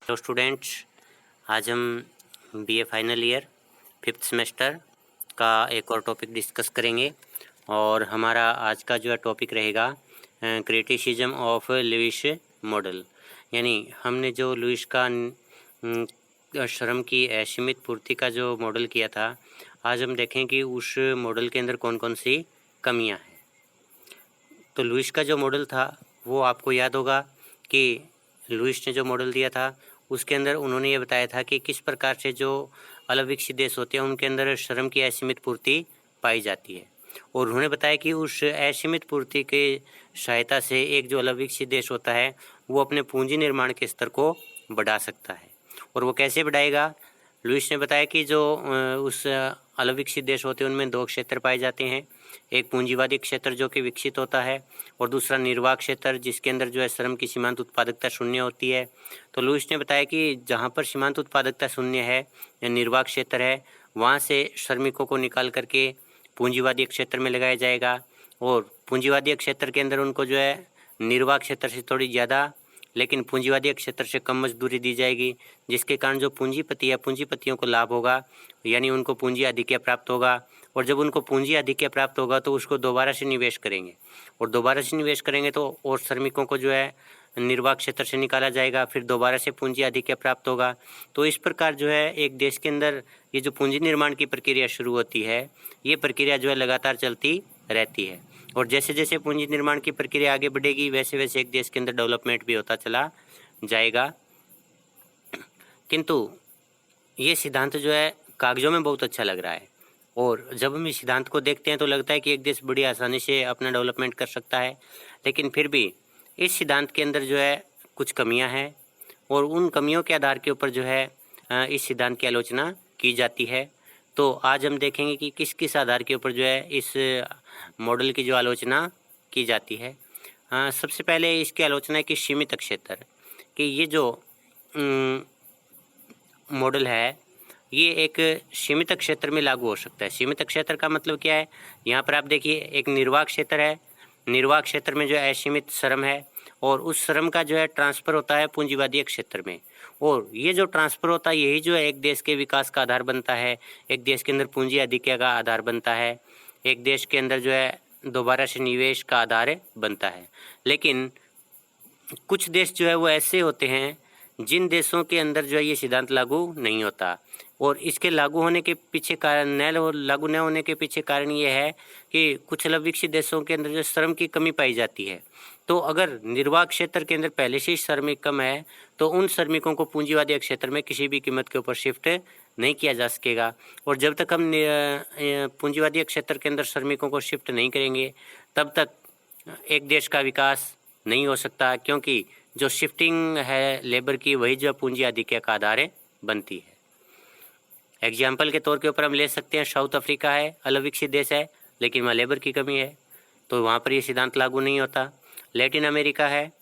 Hello students, आज हम BA final year 5th semester का एक और टॉपिक डिस्कस करेंगे। और हमारा आज का जो है टॉपिक रहेगा क्रिटिसिज्म ऑफ लुईस मॉडल। यानी हमने जो लुईस का श्रम की असीमित पूर्ति का जो मॉडल किया था, आज हम देखें कि उस मॉडल के अंदर कौन कौन सी कमियां हैं। तो लुईस का जो मॉडल था वो आपको याद होगा कि लुईस ने जो मॉडल दिया था उसके अंदर उन्होंने ये बताया था कि किस प्रकार से जो अलग विकसित देश होते हैं उनके अंदर श्रम की असीमित पूर्ति पाई जाती है। और उन्होंने बताया कि उस असीमित पूर्ति के सहायता से एक जो अलग विकसित देश होता है वो अपने पूंजी निर्माण के स्तर को बढ़ा सकता है। और वो कैसे बढ़ाएगा? लुईस ने बताया कि जो उस अलग विकसित देश होते हैं उनमें दो क्षेत्र पाए जाते हैं, एक पूंजीवादी क्षेत्र जो कि विकसित होता है और दूसरा निर्वाह क्षेत्र जिसके अंदर जो है श्रम की सीमांत उत्पादकता शून्य होती है। तो लुईस ने बताया कि जहाँ पर सीमांत उत्पादकता शून्य है या निर्वाह क्षेत्र है, वहाँ से श्रमिकों को निकाल करके पूंजीवादी क्षेत्र में लगाया जाएगा और पूंजीवादी क्षेत्र के अंदर उनको जो है निर्वाह क्षेत्र से थोड़ी ज़्यादा लेकिन पूंजीवादी क्षेत्र से कम मजदूरी दी जाएगी, जिसके कारण जो पूंजीपति या पूंजीपतियों को लाभ होगा, यानी उनको पूंजी आधिक्य प्राप्त होगा। और जब उनको पूंजी आधिक्य प्राप्त होगा तो उसको दोबारा से निवेश करेंगे और दोबारा से निवेश करेंगे तो और श्रमिकों को जो है निर्वाह क्षेत्र से निकाला जाएगा, फिर दोबारा से पूंजी आधिक्य प्राप्त होगा। तो इस प्रकार जो है एक देश के अंदर ये जो पूंजी निर्माण की प्रक्रिया शुरू होती है, ये प्रक्रिया जो है लगातार चलती रहती है। और जैसे जैसे पूंजी निर्माण की प्रक्रिया आगे बढ़ेगी वैसे वैसे एक देश के अंदर डेवलपमेंट भी होता चला जाएगा। किंतु ये सिद्धांत जो है कागजों में बहुत अच्छा लग रहा है और जब हम इस सिद्धांत को देखते हैं तो लगता है कि एक देश बड़ी आसानी से अपना डेवलपमेंट कर सकता है, लेकिन फिर भी इस सिद्धांत के अंदर जो है कुछ कमियां हैं और उन कमियों के आधार के ऊपर जो है इस सिद्धांत की आलोचना की जाती है। तो आज हम देखेंगे कि किस किस आधार के ऊपर जो है इस मॉडल की जो आलोचना की जाती है। सबसे पहले इसकी आलोचना है कि सीमित क्षेत्र, कि ये जो मॉडल है ये एक सीमित क्षेत्र में लागू हो सकता है। सीमित क्षेत्र का मतलब क्या है? यहाँ पर आप देखिए एक निर्वाह क्षेत्र है, निर्वाह क्षेत्र में जो है असीमित श्रम है और उस श्रम का जो है ट्रांसफ़र होता है पूंजीवादी क्षेत्र में, और ये जो ट्रांसफ़र होता है यही जो है एक देश के विकास का आधार बनता है, एक देश के अंदर पूंजी आधिक्य का आधार बनता है, एक देश के अंदर जो है दोबारा से निवेश का आधार बनता है। लेकिन कुछ देश जो है वो ऐसे होते हैं जिन देशों के अंदर जो है ये सिद्धांत लागू नहीं होता, और इसके लागू होने के पीछे कारण लागू न होने के पीछे कारण ये है कि कुछ अलग विकसित देशों के अंदर जो श्रम की कमी पाई जाती है। तो अगर निर्वाह क्षेत्र के अंदर पहले से ही श्रमिक कम है तो उन श्रमिकों को पूंजीवादी क्षेत्र में किसी भी कीमत के ऊपर शिफ्ट नहीं किया जा सकेगा, और जब तक हम पूंजीवादी क्षेत्र के अंदर श्रमिकों को शिफ्ट नहीं करेंगे तब तक एक देश का विकास नहीं हो सकता, क्योंकि जो शिफ्टिंग है लेबर की वही जो पूंजी आधिक्य का आधार बनती है। एग्जाम्पल के तौर के ऊपर हम ले सकते हैं साउथ अफ्रीका है, अलग विकसित देश है लेकिन वहाँ लेबर की कमी है तो वहाँ पर ये सिद्धांत लागू नहीं होता। लैटिन अमेरिका है,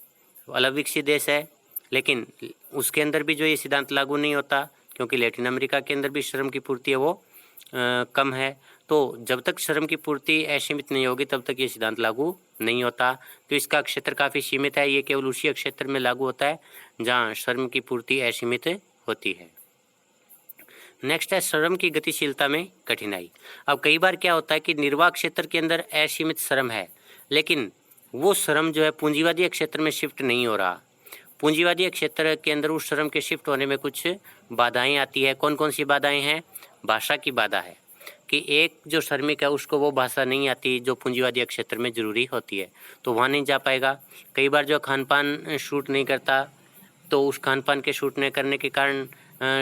अलग विकसित देश है लेकिन उसके अंदर भी जो ये सिद्धांत लागू नहीं होता क्योंकि लैटिन अमेरिका के अंदर भी श्रम की पूर्ति है वो कम है। तो जब तक श्रम की पूर्ति असीमित नहीं होगी तब तक ये सिद्धांत लागू नहीं होता। तो इसका क्षेत्र काफ़ी सीमित है, ये केवल उसी क्षेत्र में लागू होता है जहाँ श्रम की पूर्ति असीमित होती है। नेक्स्ट है श्रम की गतिशीलता में कठिनाई। अब कई बार क्या होता है कि निर्वाह क्षेत्र के अंदर असीमित श्रम है लेकिन वो श्रम जो है पूंजीवादी क्षेत्र में शिफ्ट नहीं हो रहा। पूंजीवादी क्षेत्र के अंदर उस श्रम के शिफ्ट होने में कुछ बाधाएं आती है। कौन कौन सी बाधाएं हैं? भाषा की बाधा है कि एक जो श्रमिक है उसको वो भाषा नहीं आती जो पूंजीवादी क्षेत्र में ज़रूरी होती है, तो वहाँ नहीं जा पाएगा। कई बार जो खान पान शूट नहीं करता तो उस खान पान के शूट नहीं करने के कारण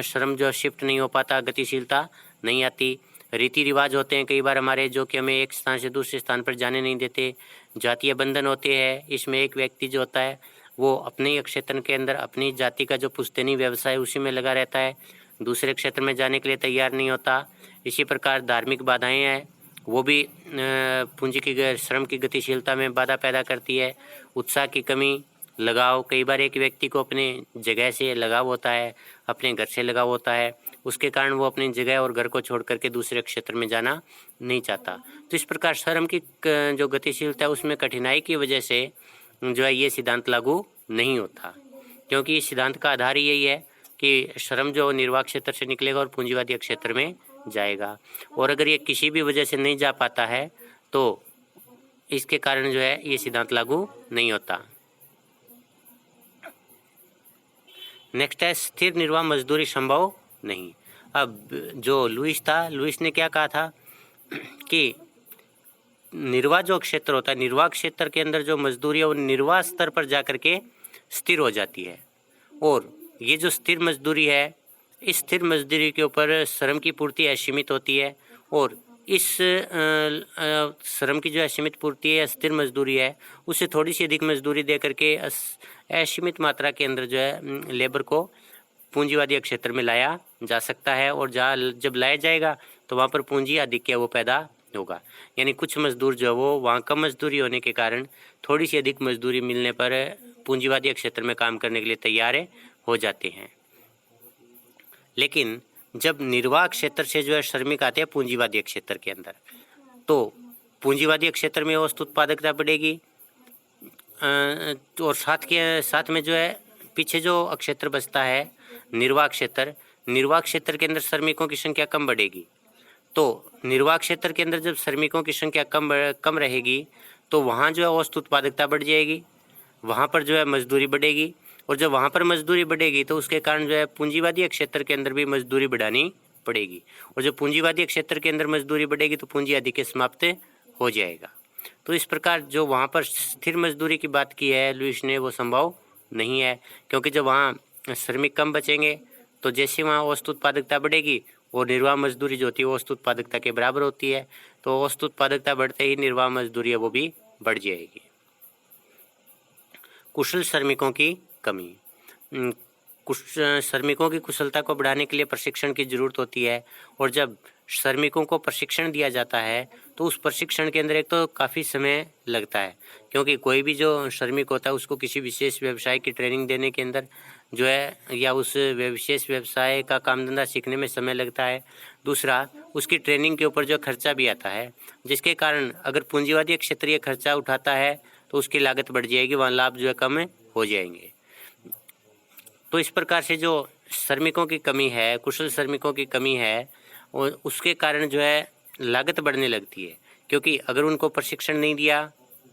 श्रम जो शिफ्ट नहीं हो पाता, गतिशीलता नहीं आती। रीति रिवाज होते हैं कई बार हमारे जो कि हमें एक स्थान से दूसरे स्थान पर जाने नहीं देते। जातीय बंधन होते हैं, इसमें एक व्यक्ति जो होता है वो अपने ही क्षेत्र के अंदर अपनी जाति का जो पुश्तैनी व्यवसाय उसी में लगा रहता है, दूसरे क्षेत्र में जाने के लिए तैयार नहीं होता। इसी प्रकार धार्मिक बाधाएं हैं, वो भी पूंजी की श्रम की गतिशीलता में बाधा पैदा करती है। उत्साह की कमी, लगाव, कई बार एक व्यक्ति को अपने जगह से लगाव होता है, अपने घर से लगाव होता है, उसके कारण वो अपनी जगह और घर को छोड़ करके दूसरे क्षेत्र में जाना नहीं चाहता। तो इस प्रकार श्रम की जो गतिशीलता है उसमें कठिनाई की वजह से जो है ये सिद्धांत लागू नहीं होता, क्योंकि इस सिद्धांत का आधार ही यही है कि श्रम जो निर्वाह क्षेत्र से निकलेगा और पूंजीवादी क्षेत्र में जाएगा। और अगर ये किसी भी वजह से नहीं जा पाता है तो इसके कारण जो है ये सिद्धांत लागू नहीं होता। नेक्स्ट है स्थिर निर्वाह मजदूरी संभव नहीं। अब जो लुईस था, लुईस ने क्या कहा था कि निर्वाह जो क्षेत्र होता है, निर्वाह क्षेत्र के अंदर जो मजदूरी है वो निर्वाह स्तर पर जाकर के स्थिर हो जाती है। और ये जो स्थिर मजदूरी है, इस स्थिर मजदूरी के ऊपर श्रम की पूर्ति असीमित होती है। और इस श्रम की जो असीमित पूर्ति है या स्थिर मजदूरी है, उससे थोड़ी सी अधिक मजदूरी दे करके असीमित मात्रा के अंदर जो है लेबर को पूंजीवादी क्षेत्र में लाया जा सकता है। और जहाँ जब लाया जाएगा तो वहाँ पर पूंजी आधिक्य वो पैदा होगा। यानी कुछ मजदूर जो है वो वहाँ कम मजदूरी होने के कारण थोड़ी सी अधिक मजदूरी मिलने पर पूंजीवादी क्षेत्र में काम करने के लिए तैयार हो जाते हैं। लेकिन जब निर्वाह क्षेत्र से जो है श्रमिक आते हैं पूंजीवादी क्षेत्र के अंदर, तो पूंजीवादी क्षेत्र में औसत उत्पादकता बढ़ेगी। और साथ में जो है पीछे जो क्षेत्र बचता है निर्वाह क्षेत्र, निर्वाह क्षेत्र के अंदर श्रमिकों की संख्या कम बढ़ेगी। तो निर्वाह क्षेत्र के अंदर जब श्रमिकों की संख्या कम रहेगी तो वहाँ जो है औसत उत्पादकता बढ़ जाएगी, वहाँ पर जो है मजदूरी बढ़ेगी। और जब वहाँ पर मजदूरी बढ़ेगी तो उसके कारण जो है पूंजीवादी क्षेत्र के अंदर भी मजदूरी बढ़ानी पड़ेगी। और जब पूंजीवादी क्षेत्र के अंदर मजदूरी बढ़ेगी तो पूंजी आधिक्य समाप्त हो जाएगा। तो इस प्रकार जो वहाँ पर स्थिर मजदूरी की बात की है लुईस ने, वो संभव नहीं है। क्योंकि जब वहाँ श्रमिक कम बचेंगे तो जैसे वहाँ औसत उत्पादकता बढ़ेगी और निर्वाह मजदूरी जो होती है औसत उत्पादकता के बराबर होती है, तो औसत उत्पादकता बढ़ते ही निर्वाह मजदूरी है वो भी बढ़ जाएगी। कुशल श्रमिकों की कमी। श्रमिकों की कुशलता को बढ़ाने के लिए प्रशिक्षण की जरूरत होती है। और जब श्रमिकों को प्रशिक्षण दिया जाता है तो उस प्रशिक्षण के अंदर एक तो काफ़ी समय लगता है, क्योंकि कोई भी जो श्रमिक होता है उसको किसी विशेष व्यवसाय की ट्रेनिंग देने के अंदर जो है या उस विशेष व्यवसाय का काम धंधा सीखने में समय लगता है। दूसरा, उसकी ट्रेनिंग के ऊपर जो खर्चा भी आता है, जिसके कारण अगर पूंजीवादी क्षेत्रीय खर्चा उठाता है तो उसकी लागत बढ़ जाएगी, वहाँ लाभ जो है कम हो जाएंगे। तो इस प्रकार से जो श्रमिकों की कमी है, कुशल श्रमिकों की कमी है, और उसके कारण जो है लागत बढ़ने लगती है। क्योंकि अगर उनको प्रशिक्षण नहीं दिया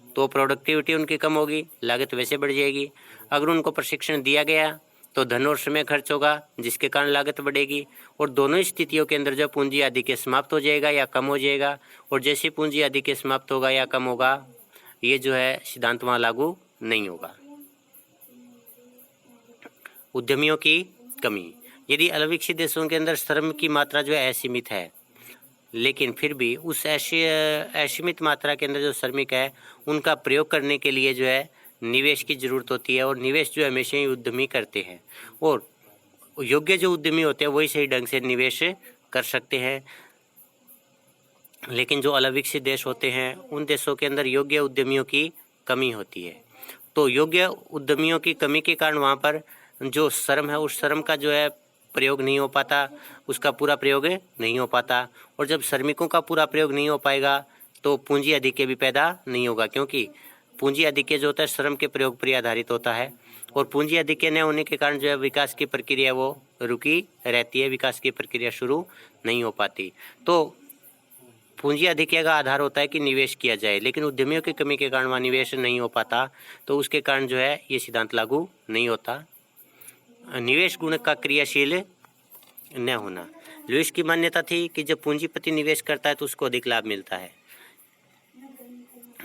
तो प्रोडक्टिविटी उनकी कम होगी, लागत वैसे बढ़ जाएगी। अगर उनको प्रशिक्षण दिया गया तो धन और समय खर्च होगा, जिसके कारण लागत बढ़ेगी। और दोनों स्थितियों के अंदर जो पूंजी आधिक्य समाप्त हो जाएगा या कम हो जाएगा। और जैसे पूंजी आधिक्य समाप्त होगा या कम होगा, ये जो है सिद्धांत वहाँ लागू नहीं होगा। उद्यमियों की कमी। यदि अविकसित देशों के अंदर श्रम की मात्रा जो है असीमित है, लेकिन फिर भी उस असीमित मात्रा के अंदर जो श्रमिक है उनका प्रयोग करने के लिए जो है निवेश की ज़रूरत होती है। और निवेश जो हमेशा ही उद्यमी करते हैं, और योग्य जो उद्यमी होते हैं वही सही ढंग से निवेश कर सकते हैं। लेकिन जो अविकसित देश होते हैं उन देशों के अंदर योग्य उद्यमियों की कमी होती है। तो योग्य उद्यमियों की कमी के कारण वहाँ पर जो श्रम है उस श्रम का जो है प्रयोग नहीं हो पाता, उसका पूरा प्रयोग नहीं हो पाता। और जब श्रमिकों का पूरा प्रयोग नहीं हो पाएगा तो पूंजी आधिक्य भी पैदा नहीं होगा, क्योंकि पूंजी आधिक्य जो होता है श्रम के प्रयोग पर आधारित होता है। और पूंजी आधिक्य न होने के कारण जो है विकास की प्रक्रिया वो रुकी रहती है, विकास की प्रक्रिया शुरू नहीं हो पाती। तो पूंजी आधिक्य का आधार होता है कि निवेश किया जाए, लेकिन उद्यमियों की कमी के कारण वहाँ निवेश नहीं हो पाता, तो उसके कारण जो है ये सिद्धांत लागू नहीं होता। निवेश गुणक का क्रियाशील न होना। लुईस की मान्यता थी कि जब पूंजीपति निवेश करता है तो उसको अधिक लाभ मिलता है,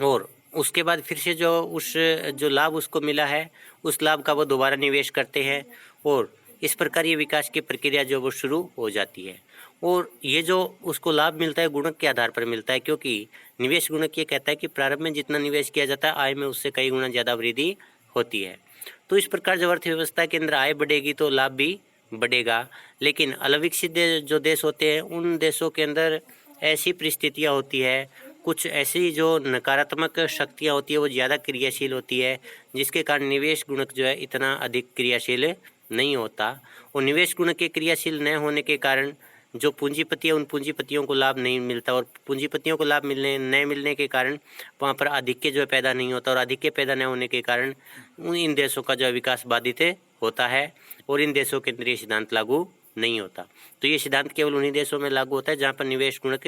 और उसके बाद फिर से जो लाभ उसको मिला है उस लाभ का वो दोबारा निवेश करते हैं, और इस प्रकार ये विकास की प्रक्रिया जो वो शुरू हो जाती है। और ये जो उसको लाभ मिलता है गुणक के आधार पर मिलता है, क्योंकि निवेश गुणक ये कहता है कि प्रारंभ में जितना निवेश किया जाता है आय में उससे कई गुना ज़्यादा वृद्धि होती है। तो इस प्रकार जब अर्थव्यवस्था के अंदर आय बढ़ेगी तो लाभ भी बढ़ेगा। लेकिन अविकसित जो देश होते हैं उन देशों के अंदर ऐसी परिस्थितियाँ होती है, कुछ ऐसी जो नकारात्मक शक्तियाँ होती है वो ज़्यादा क्रियाशील होती है, जिसके कारण निवेश गुणक जो है इतना अधिक क्रियाशील नहीं होता। और निवेश गुणक के क्रियाशील न होने के कारण जो पूंजीपति है उन पूंजीपतियों को लाभ नहीं मिलता, और पूंजीपतियों को लाभ नहीं मिलने के कारण वहाँ पर आधिक्य जो है पैदा नहीं होता, और आधिक्य पैदा न होने के कारण इन देशों का जो है विकास बाधित होता है, और इन देशों के अंदर ये सिद्धांत लागू नहीं होता। तो ये सिद्धांत केवल उन्हीं देशों में लागू होता है जहाँ पर निवेश गुणक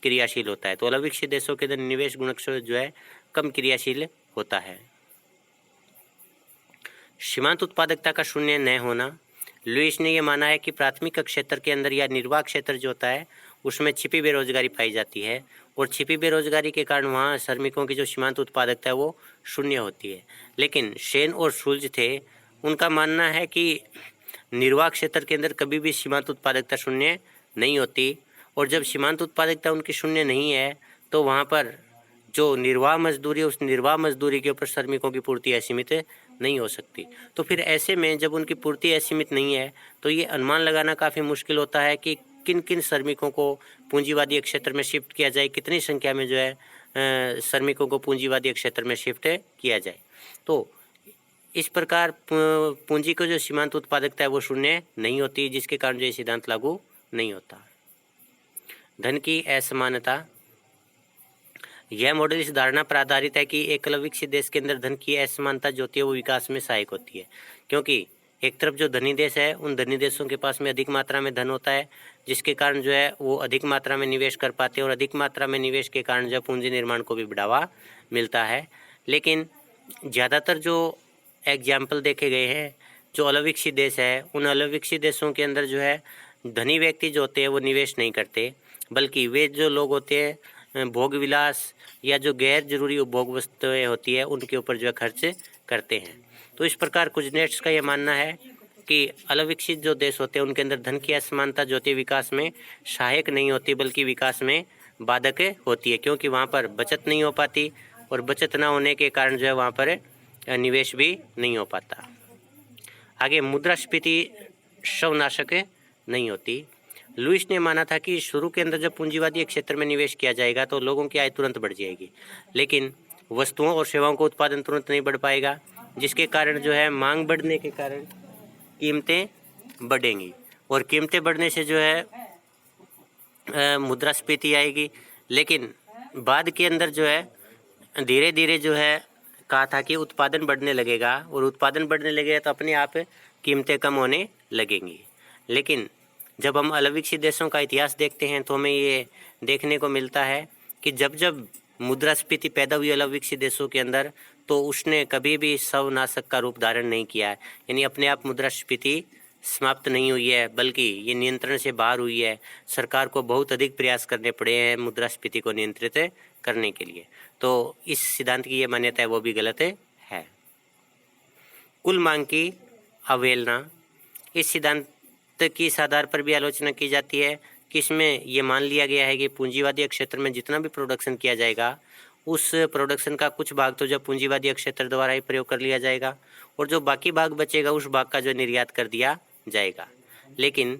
क्रियाशील होता है। तो अलविकसित देशों के अंदर निवेश गुणक जो है कम क्रियाशील होता है। सीमांत उत्पादकता का शून्य न होना। लुईस ने यह माना है कि प्राथमिक क्षेत्र के अंदर या निर्वाह क्षेत्र जो होता है उसमें छिपी बेरोजगारी पाई जाती है, और छिपी बेरोजगारी के कारण वहाँ श्रमिकों की जो सीमांत उत्पादकता है वो शून्य होती है। लेकिन शेन और शुल्ज थे, उनका मानना है कि निर्वाह क्षेत्र के अंदर कभी भी सीमांत उत्पादकता शून्य नहीं होती, और जब सीमांत उत्पादकता उनकी शून्य नहीं है तो वहाँ पर जो निर्वाह मजदूरी है उस निर्वाह मजदूरी के ऊपर श्रमिकों की पूर्ति असीमित नहीं हो सकती। तो फिर ऐसे में जब उनकी पूर्ति असीमित नहीं है तो ये अनुमान लगाना काफ़ी मुश्किल होता है कि किन किन श्रमिकों को पूंजीवादी क्षेत्र में शिफ्ट किया जाए, कितनी संख्या में जो है श्रमिकों को पूंजीवादी क्षेत्र में शिफ्ट किया जाए। तो इस प्रकार पूंजी को जो सीमांत उत्पादकता है वो शून्य नहीं होती, जिसके कारण जो ये सिद्धांत लागू नहीं होता। धन की असमानता। यह मॉडल इस धारणा पर आधारित है कि एक विकसित देश के अंदर धन की असमानता जो होती है वो विकास में सहायक होती है, क्योंकि एक तरफ जो धनी देश है उन धनी देशों के पास में अधिक मात्रा में धन होता है, जिसके कारण जो है वो अधिक मात्रा में निवेश कर पाते हैं, और अधिक मात्रा में निवेश के कारण जो है पूंजी निर्माण को भी बढ़ावा मिलता है। लेकिन ज़्यादातर जो एग्जाम्पल देखे गए हैं जो अलविकसित देश है, उन अलविकसित देशों के अंदर जो है धनी व्यक्ति जो होते हैं वो निवेश नहीं करते, बल्कि वे जो लोग होते हैं भोग विलास या जो गैर जरूरी उपभोग वस्तुएं होती है उनके ऊपर जो है खर्च करते हैं। तो इस प्रकार कुजनेट्स का यह मानना है कि अलविकसित जो देश होते हैं उनके अंदर धन की असमानता जो होती है विकास में सहायक नहीं होती, बल्कि विकास में बाधक होती है, क्योंकि वहाँ पर बचत नहीं हो पाती, और बचत ना होने के कारण जो है वहाँ पर निवेश भी नहीं हो पाता। आगे मुद्रास्फीति शवनाशक नहीं होती। लुईस ने माना था कि शुरू के अंदर जब पूंजीवादी क्षेत्र में निवेश किया जाएगा तो लोगों की आय तुरंत बढ़ जाएगी, लेकिन वस्तुओं और सेवाओं का उत्पादन तुरंत नहीं बढ़ पाएगा, जिसके कारण जो है मांग बढ़ने के कारण कीमतें बढ़ेंगी, और कीमतें बढ़ने से जो है मुद्रास्फीति आएगी। लेकिन बाद के अंदर जो है धीरे धीरे जो है कहा था कि उत्पादन बढ़ने लगेगा, और उत्पादन बढ़ने लगेगा तो अपने आप कीमतें कम होने लगेंगी। लेकिन जब हम अलविकसित देशों का इतिहास देखते हैं तो हमें ये देखने को मिलता है कि जब जब मुद्रास्फीति पैदा हुई अलविकसित देशों के अंदर तो उसने कभी भी शवनाशक का रूप धारण नहीं किया है, यानी अपने आप मुद्रास्फीति समाप्त नहीं हुई है, बल्कि ये नियंत्रण से बाहर हुई है। सरकार को बहुत अधिक प्रयास करने पड़े हैं मुद्रास्फीति को नियंत्रित करने के लिए। तो इस सिद्धांत की ये मान्यता है वो भी गलत है। कुल मांग की अवहेलना। इस सिद्धांत की इस आधार पर भी आलोचना की जाती है कि इसमें ये मान लिया गया है कि पूंजीवादी क्षेत्र में जितना भी प्रोडक्शन किया जाएगा उस प्रोडक्शन का कुछ भाग तो जब पूंजीवादी क्षेत्र द्वारा ही प्रयोग कर लिया जाएगा, और जो बाकी भाग बचेगा उस भाग का जो निर्यात कर दिया जाएगा। लेकिन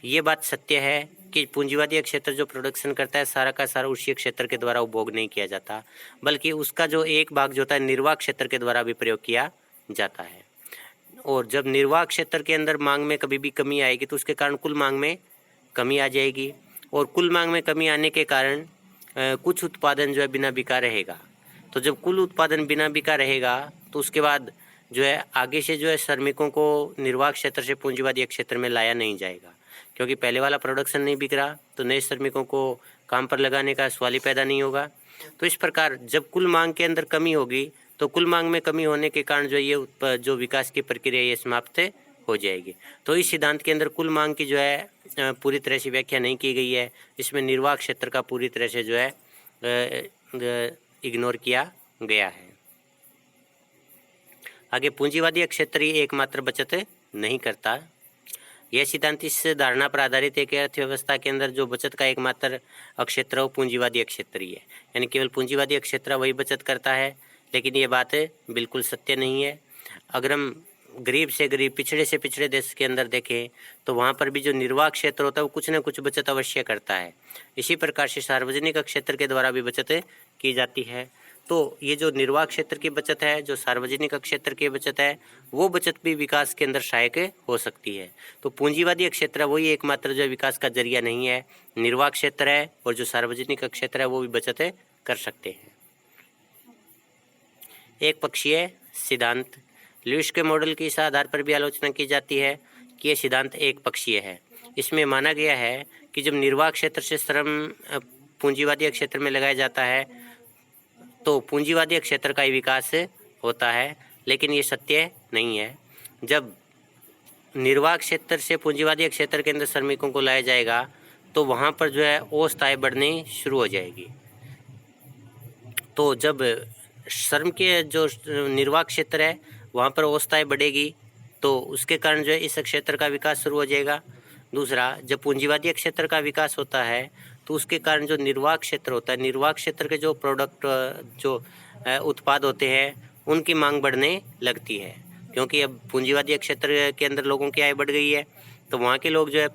ये बात सत्य है कि पूंजीवादी क्षेत्र जो प्रोडक्शन करता है सारा का सारा उसी क्षेत्र के द्वारा उपभोग नहीं किया जाता, बल्कि उसका जो एक भाग जो होता है निर्वाह क्षेत्र के द्वारा भी प्रयोग किया जाता है। और जब निर्वाह क्षेत्र के अंदर मांग में कभी भी कमी आएगी तो उसके कारण कुल मांग में कमी आ जाएगी, और कुल मांग में कमी आने के कारण कुछ उत्पादन जो है बिना बिका रहेगा। तो जब कुल उत्पादन बिना बिका रहेगा तो उसके बाद जो है आगे से जो है श्रमिकों को निर्वाह क्षेत्र से पूंजीवादी क्षेत्र में लाया नहीं जाएगा, क्योंकि पहले वाला प्रोडक्शन नहीं बिक रहा तो नए श्रमिकों को काम पर लगाने का सवाल ही पैदा नहीं होगा। तो इस प्रकार जब कुल मांग के अंदर कमी होगी तो कुल मांग में कमी होने के कारण जो ये जो विकास की प्रक्रिया ये समाप्त हो जाएगी। तो इस सिद्धांत के अंदर कुल मांग की जो है पूरी तरह से व्याख्या नहीं की गई है, इसमें निर्वाह क्षेत्र का पूरी तरह से जो है इग्नोर किया गया है। आगे पूंजीवादी क्षेत्र ही एकमात्र बचत नहीं करता। यह सिद्धांत इस धारणा पर आधारित है कि अर्थव्यवस्था के अंदर जो बचत का एकमात्र क्षेत्र वो पूंजीवादी क्षेत्र ही है, यानी केवल पूंजीवादी क्षेत्र वही बचत करता है। लेकिन ये बात बिल्कुल सत्य नहीं है। अगर हम गरीब से गरीब पिछड़े से पिछड़े देश के अंदर देखें तो वहाँ पर भी जो निर्वाह क्षेत्र होता है वो कुछ न कुछ बचत अवश्य करता है। इसी प्रकार से सार्वजनिक क्षेत्र के द्वारा भी बचत की जाती है। तो ये जो निर्वाह क्षेत्र की बचत है, जो सार्वजनिक क्षेत्र की बचत है, वो बचत भी विकास के अंदर सहायक हो सकती है। तो पूंजीवादी क्षेत्र वही एकमात्र जो विकास का जरिया नहीं है, निर्वाह क्षेत्र है और जो सार्वजनिक क्षेत्र है वो भी बचत कर सकते हैं। एक पक्षीय सिद्धांत, ल्यूइस के मॉडल की इस आधार पर भी आलोचना की जाती है कि यह सिद्धांत एक पक्षीय है। इसमें माना गया है कि जब निर्वाह क्षेत्र से श्रम पूंजीवादी क्षेत्र में लगाया जाता है तो पूंजीवादी क्षेत्र का ही विकास होता है, लेकिन ये सत्य नहीं है। जब निर्वाह क्षेत्र से पूंजीवादी क्षेत्र के अंदर श्रमिकों को लाया जाएगा तो वहाँ पर जो है औसत आय बढ़नी शुरू हो जाएगी। तो जब श्रम के जो निर्वाह क्षेत्र है वहाँ पर औसत आय बढ़ेगी तो उसके कारण जो है इस क्षेत्र का विकास शुरू हो जाएगा। दूसरा, जब पूंजीवादी क्षेत्र का विकास होता है तो उसके कारण जो निर्वाह क्षेत्र होता है, निर्वाह क्षेत्र के जो प्रोडक्ट जो उत्पाद होते हैं उनकी मांग बढ़ने लगती है, क्योंकि अब पूंजीवादी क्षेत्र के अंदर लोगों की आय बढ़ गई है तो वहाँ के लोग जो है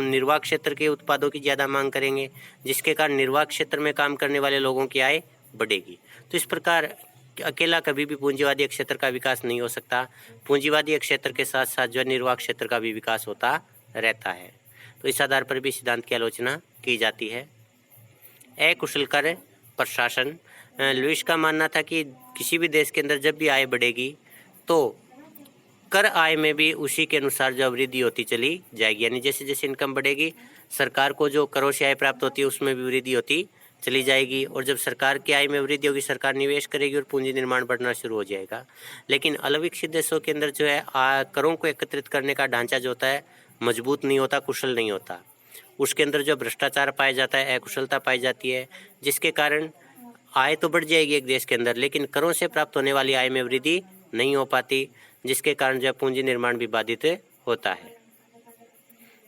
निर्वाह क्षेत्र के उत्पादों की ज़्यादा मांग करेंगे, जिसके कारण निर्वाह क्षेत्र में काम करने वाले लोगों की आय बढ़ेगी। तो इस प्रकार अकेला कभी भी पूंजीवादी क्षेत्र का विकास नहीं हो सकता। पूंजीवादी क्षेत्र के साथ साथ जो निर्वाह क्षेत्र का भी विकास होता रहता है। तो इस आधार पर भी सिद्धांत की आलोचना की जाती है। अकुशल कर प्रशासन, लुईस का मानना था कि किसी भी देश के अंदर जब भी आय बढ़ेगी तो कर आय में भी उसी के अनुसार जो वृद्धि होती चली जाएगी, यानी जैसे जैसे इनकम बढ़ेगी सरकार को जो करों से आय प्राप्त होती है उसमें भी वृद्धि होती चली जाएगी, और जब सरकार की आय में वृद्धि होगी सरकार निवेश करेगी और पूंजी निर्माण बढ़ना शुरू हो जाएगा। लेकिन अविकसित देशों के अंदर जो है करों को एकत्रित करने का ढांचा जो होता है मजबूत नहीं होता, कुशल नहीं होता। उसके अंदर जो भ्रष्टाचार पाया जाता है, अकुशलता पाई जाती है, जिसके कारण आय तो बढ़ जाएगी एक देश के अंदर लेकिन करों से प्राप्त होने वाली आय में वृद्धि नहीं हो पाती, जिसके कारण जो पूंजी निर्माण भी बाधित होता है।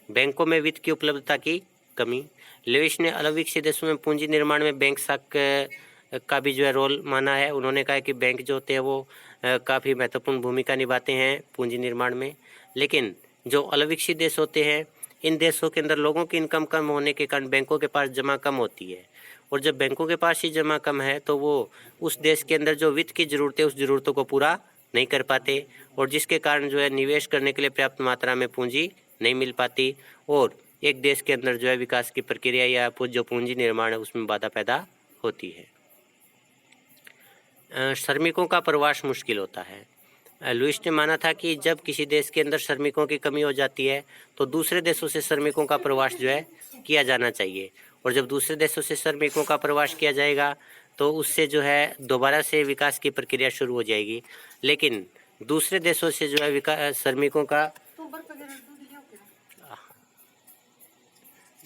बैंकों में वित्त की उपलब्धता की कमी, लुईस ने अविकसित देशों में पूंजी निर्माण में बैंक शाखा का भी जो है रोल माना है। उन्होंने कहा कि बैंक जो होते हैं वो काफ़ी महत्वपूर्ण भूमिका निभाते हैं पूंजी निर्माण में, लेकिन जो अविकसित देश होते हैं इन देशों के अंदर लोगों की इनकम कम होने के कारण बैंकों के पास जमा कम होती है, और जब बैंकों के पास ही जमा कम है तो वो उस देश के अंदर जो वित्त की ज़रूरत है उस ज़रूरतों को पूरा नहीं कर पाते, और जिसके कारण जो है निवेश करने के लिए पर्याप्त मात्रा में पूंजी नहीं मिल पाती, और एक देश के अंदर जो है विकास की प्रक्रिया या जो पूंजी निर्माण है उसमें बाधा पैदा होती है। श्रमिकों का प्रवास मुश्किल होता है। लुईस ने माना था कि जब किसी देश के अंदर श्रमिकों की कमी हो जाती है तो दूसरे देशों से श्रमिकों का प्रवास जो है किया जाना चाहिए, और जब दूसरे देशों से श्रमिकों का प्रवास किया जाएगा तो उससे जो है दोबारा से विकास की प्रक्रिया शुरू हो जाएगी। लेकिन दूसरे देशों से जो है विकास श्रमिकों का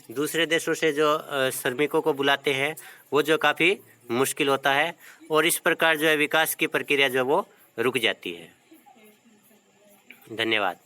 दूसरे देशों से जो श्रमिकों को बुलाते हैं वो जो काफ़ी मुश्किल होता है, और इस प्रकार जो है विकास की प्रक्रिया जो वो रुक जाती है। धन्यवाद।